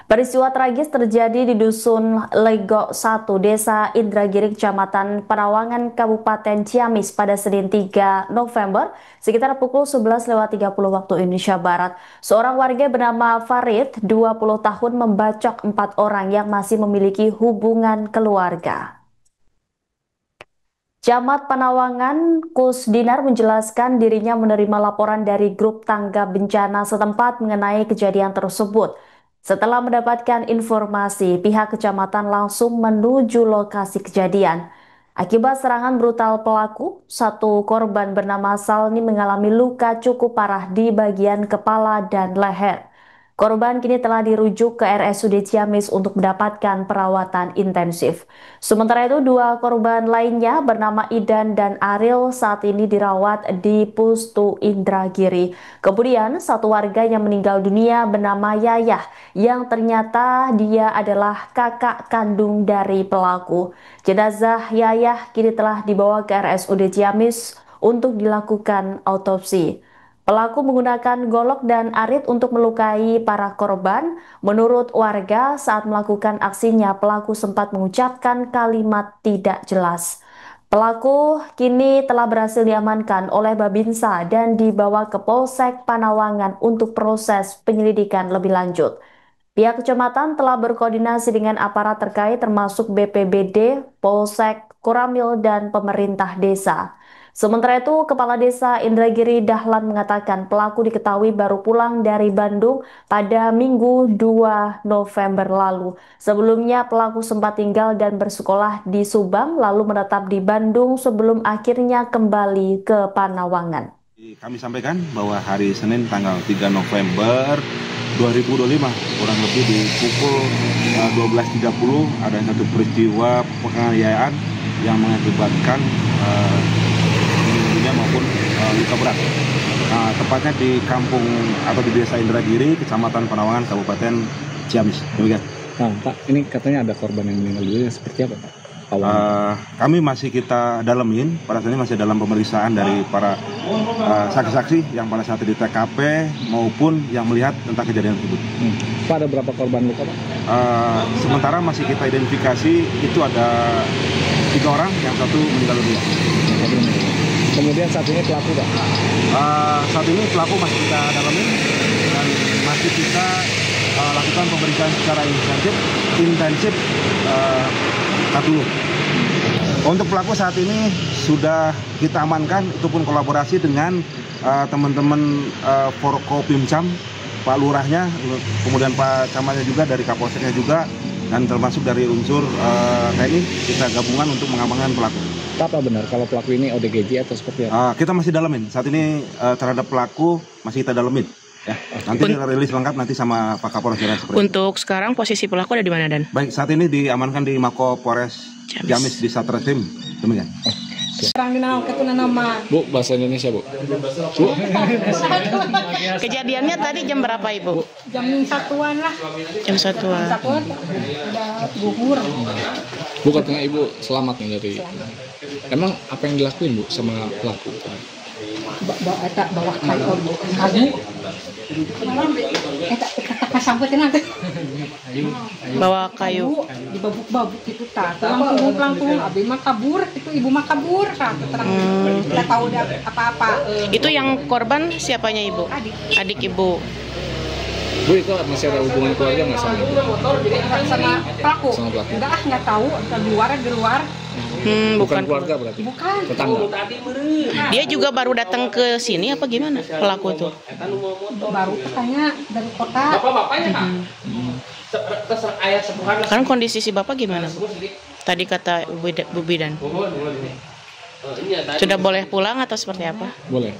Peristiwa tragis terjadi di Dusun Legok 1, Desa Indragiri, Kecamatan Perawangan, Kabupaten Ciamis pada Senin 3 November, sekitar pukul 11.30 waktu Indonesia Barat. Seorang warga bernama Farid, 20 tahun, membacok 4 orang yang masih memiliki hubungan keluarga. Camat Panawangan Kusdinar menjelaskan dirinya menerima laporan dari grup tangga bencana setempat mengenai kejadian tersebut. Setelah mendapatkan informasi, pihak kecamatan langsung menuju lokasi kejadian. Akibat serangan brutal pelaku, satu korban bernama Salni mengalami luka cukup parah di bagian kepala dan leher. Korban kini telah dirujuk ke RSUD Ciamis untuk mendapatkan perawatan intensif. Sementara itu, dua korban lainnya bernama Idan dan Ariel saat ini dirawat di Pustu Indragiri. Kemudian, satu warga yang meninggal dunia bernama Yayah, yang ternyata dia adalah kakak kandung dari pelaku. Jenazah Yayah kini telah dibawa ke RSUD Ciamis untuk dilakukan autopsi. Pelaku menggunakan golok dan arit untuk melukai para korban. Menurut warga, saat melakukan aksinya, pelaku sempat mengucapkan kalimat tidak jelas. Pelaku kini telah berhasil diamankan oleh Babinsa dan dibawa ke Polsek Panawangan untuk proses penyelidikan lebih lanjut. Pihak kecamatan telah berkoordinasi dengan aparat terkait termasuk BPBD, Polsek, Koramil, dan pemerintah desa. Sementara itu, Kepala Desa Indragiri Dahlan mengatakan pelaku diketahui baru pulang dari Bandung pada Minggu 2 November lalu. Sebelumnya, pelaku sempat tinggal dan bersekolah di Subang, lalu menetap di Bandung sebelum akhirnya kembali ke Panawangan. Kami sampaikan bahwa hari Senin tanggal 3 November 2025, kurang lebih di pukul 12.30 ada satu peristiwa penganiayaan yang mengakibatkan meninggal maupun luka berat. Nah, tepatnya di kampung atau di Desa Indragiri, Kecamatan Panawangan, Kabupaten Ciamis. Demikian. Nah, Pak, ini katanya ada korban yang meninggal dunia, seperti apa, Pak? Kami masih kita dalemin, pada saat ini masih dalam pemeriksaan dari para saksi-saksi yang pada saat di TKP maupun yang melihat tentang kejadian tersebut. Pak, ada berapa korban luka, Pak? Sementara masih kita identifikasi itu ada 3 orang, yang satu meninggal dunia. Kemudian saat ini pelaku, Pak? Saat ini pelaku masih kita dalemin dan masih kita lakukan pemeriksaan secara intensif dulu. Untuk pelaku saat ini sudah kita amankan, itu pun kolaborasi dengan teman-teman Forkopimcam, Pak Lurahnya, kemudian Pak Camatnya juga, dari Kapolseknya juga, dan termasuk dari unsur TNI, kita gabungan untuk mengamankan pelaku. Apa benar kalau pelaku ini ODGJ atau seperti apa? Kita masih dalamin, saat ini terhadap pelaku masih kita dalamin. Ya, nanti rilis lengkap nanti sama Pak Kapolres. Untuk sekarang posisi pelaku ada di mana, Dan? Baik, saat ini diamankan di Mako Polres Ciamis di Satreskrim. Demikian. Bu, bahasa Indonesia, Bu. Kejadiannya tadi jam berapa, Ibu? Jam 1-an lah. Jam 1-an. Udah gugur. Bu, katanya Ibu selamat nih dari. Emang apa yang dilakuin, Bu, sama pelaku? Bawa kayu. Bawa kayu. Dibabuk-babuk itu tulang abi mah kabur, itu ibu mah kabur, kita tahu udah apa-apa. Itu yang korban siapanya, Ibu? Adik Ibu. Bu, itu masih ada hubungan keluarga nggak sama Ibu? Sama pelaku? Sama pelaku. Nggak tahu, di luar. Bukan keluarga berarti? Bukan. Tetangga? Dia juga baru datang ke sini apa gimana pelaku itu? Baru katanya dari kota. Kan kondisi si Bapak gimana, Bu? Tadi kata Bu Bidan. Sudah boleh pulang atau seperti apa? Boleh.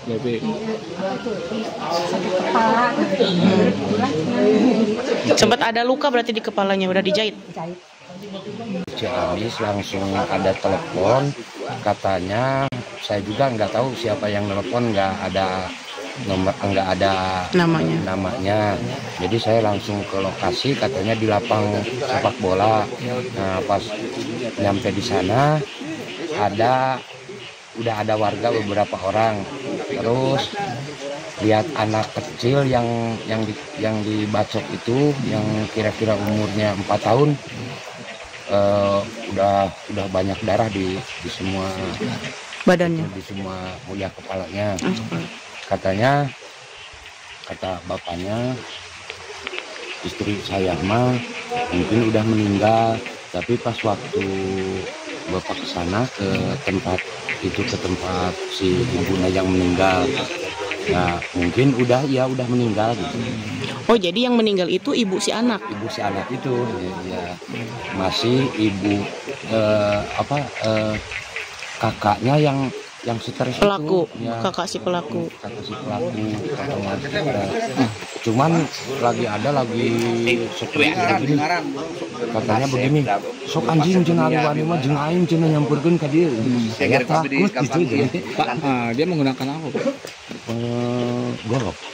Berarti sempat ada luka berarti di kepalanya, udah dijahit. Ciamis langsung ada telepon, katanya saya juga nggak tahu siapa yang telepon, nggak ada nomor, nggak ada namanya. Jadi saya langsung ke lokasi, katanya di lapang sepak bola. Nah, pas nyampe di sana udah ada warga beberapa orang, terus lihat anak kecil yang dibacok itu yang kira-kira umurnya 4 tahun, udah banyak darah di semua badannya, di semua kepalanya. Katanya, kata bapaknya, istri saya mah mungkin udah meninggal, tapi pas waktu bapak kesana ke tempat si ibunya yang meninggal, ya mungkin udah meninggal gitu. Oh, jadi yang meninggal itu ibu si anak? Ibu si anak itu ya masih ibu kakaknya yang stres pelaku itu, ya, kakak si pelaku cuman lagi seperti begini, katanya begini, sok anjing cenah anu mah jeung aing cenah nyamperkeun ka dieu. Saya takut gitu. Jadi Pak, dia menggunakan apa, Pak?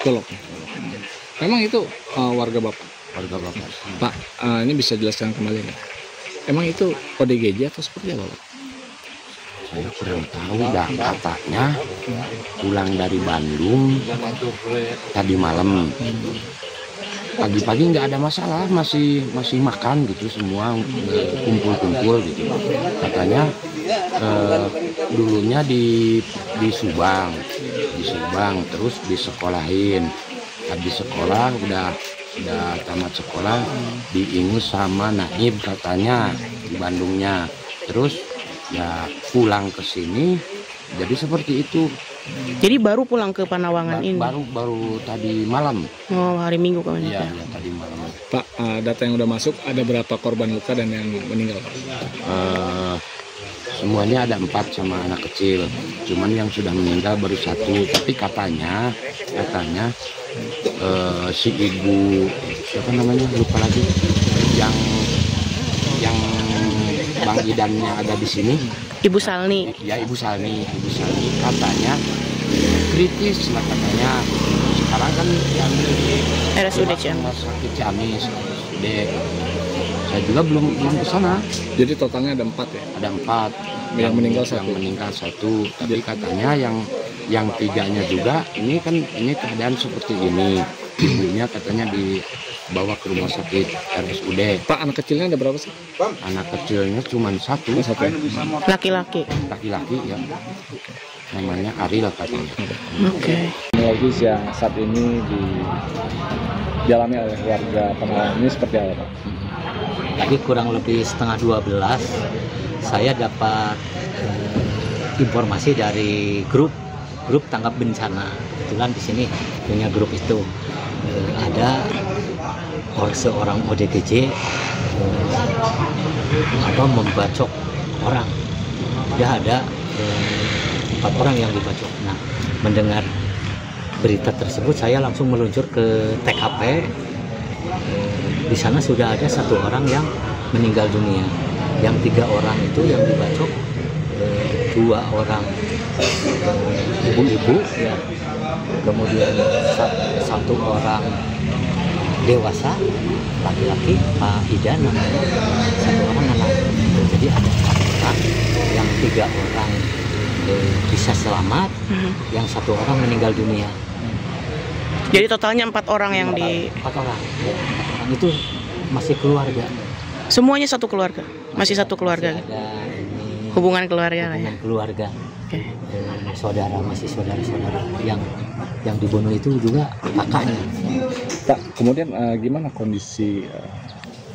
Golok. Memang itu warga Bapak? Warga Bapak. Pak, ini bisa jelaskan kembali nih. Emang itu ODGJ atau seperti apa, Pak? Saya kurang tahu, katanya pulang dari Bandung tadi malam. Pagi-pagi nggak ada masalah, masih makan gitu semua, kumpul-kumpul gitu. Katanya dulunya di Subang, terus disekolahin. Habis sekolah udah tamat sekolah diingus sama Naib katanya di Bandungnya. Terus ya pulang ke sini, jadi seperti itu. Jadi baru pulang ke Panawangan ini? Baru tadi malam. Oh, hari Minggu kemarin. Iya, tadi malam. Pak, data yang udah masuk ada berapa korban luka dan yang meninggal? Semuanya ada 4 sama anak kecil. Cuman yang sudah meninggal baru 1. Tapi katanya si ibu siapa namanya lupa lagi, yang Bang Idannya ada di sini. Ibu Salni. Ya, Ibu Salni katanya kritis lah katanya. Sekarang kan yang RSUD Ciamis. Sakit Ciamis, RSUD. Saya juga belum ke sana. Jadi totalnya ada 4 ya? Ada 4. Yang meninggal 1. Yang meninggal 1. Tapi katanya yang 3-nya juga ini keadaan seperti ini. Ibunya katanya dibawa ke rumah sakit RSUD. Pak, anak kecilnya ada berapa sih? Anak kecilnya cuma 1. Laki-laki Ya. Namanya Ariel katanya. Oke. Kronologis yang saat ini dialami oleh warga Panawangan ini seperti apa, Pak? Tadi kurang lebih setengah 12 saya dapat informasi dari grup tanggap bencana. Kebetulan di sini punya grup itu ada seorang ODGJ membacok orang. Sudah ada 4 orang yang dibacok. Nah, mendengar berita tersebut saya langsung meluncur ke TKP. Di sana sudah ada 1 orang yang meninggal dunia. Yang 3 orang itu yang dibacok, 2 orang ibu-ibu, ya. Kemudian 1 orang dewasa laki-laki, Pak Idan namanya, 1 orang anak. Jadi ada 4 orang, yang 3 orang bisa selamat, yang 1 orang meninggal dunia. Jadi totalnya 4 orang yang 4 orang. Ya, 4 orang itu masih keluarga. Semuanya satu keluarga? Masih satu keluarga? Ada ini, hubungan keluarga? hubungan keluarga. Okay. Masih saudara-saudara yang dibunuh itu juga kakaknya. Pak, kemudian gimana kondisi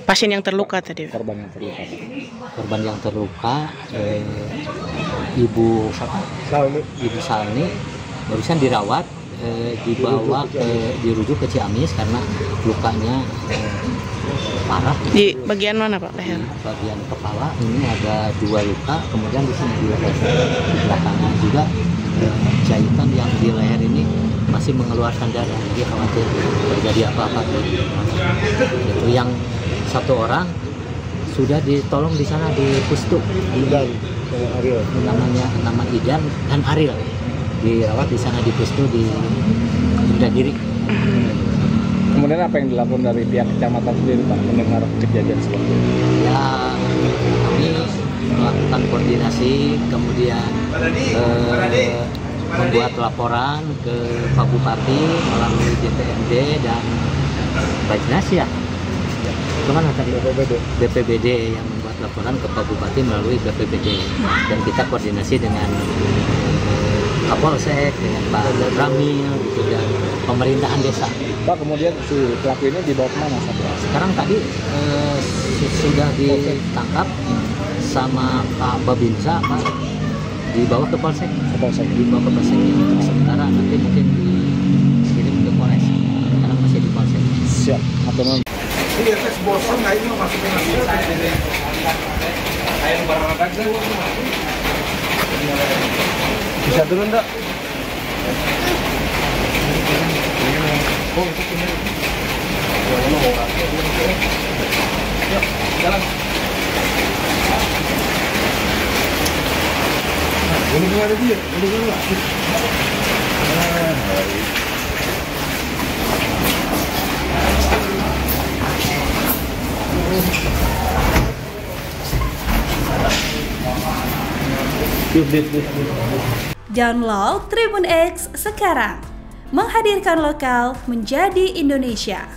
pasien yang terluka tadi? Korban yang terluka. Korban yang terluka, Ibu Salni barusan dirawat, dirujuk ke Ciamis karena lukanya parah. Di bagian mana, Pak? Leher? Bagian kepala ini ada 2 luka, kemudian di sini di leher belakangnya juga jahitan yang di leher ini masih mengeluarkan darah. Dia khawatir terjadi apa-apa. Itu yang 1 orang sudah ditolong di sana di Pustu. Idan, Ariel. Nama Idan dan Ariel dirawat di sana di Pustu di Indragiri. Kemudian apa yang dilakukan dari pihak kecamatan sendiri, Pak, mendengar kejadian seperti ini? Ya, kami melakukan koordinasi, kemudian membuat laporan ke Pak Bupati melalui DPRD dan Bajnas ya. Kemana tadi? BPBD yang membuat laporan ke Pak Bupati melalui BPBD, dan kita koordinasi dengan Kapolsek, dengan Pak Ramil gitu, dan pemerintahan desa. Pak, kemudian si pelaku ini dibawa kemana sampai? Sekarang tadi sudah ditangkap sama Pak Babinsa, Pak, dibawa ke Polsek. Dibawa ke Polsek untuk sementara, nanti mungkin dikirim ke Polres. Sekarang masih di Polsek. Siap. Atau Ini tes bosan nggak ini masukin lagi. Saya berangkat bisa turun enggak? Oh, itu ini. Yuk, jalan. Ini ada dia, ini dulu. Download Tribun X sekarang, menghadirkan lokal menjadi Indonesia.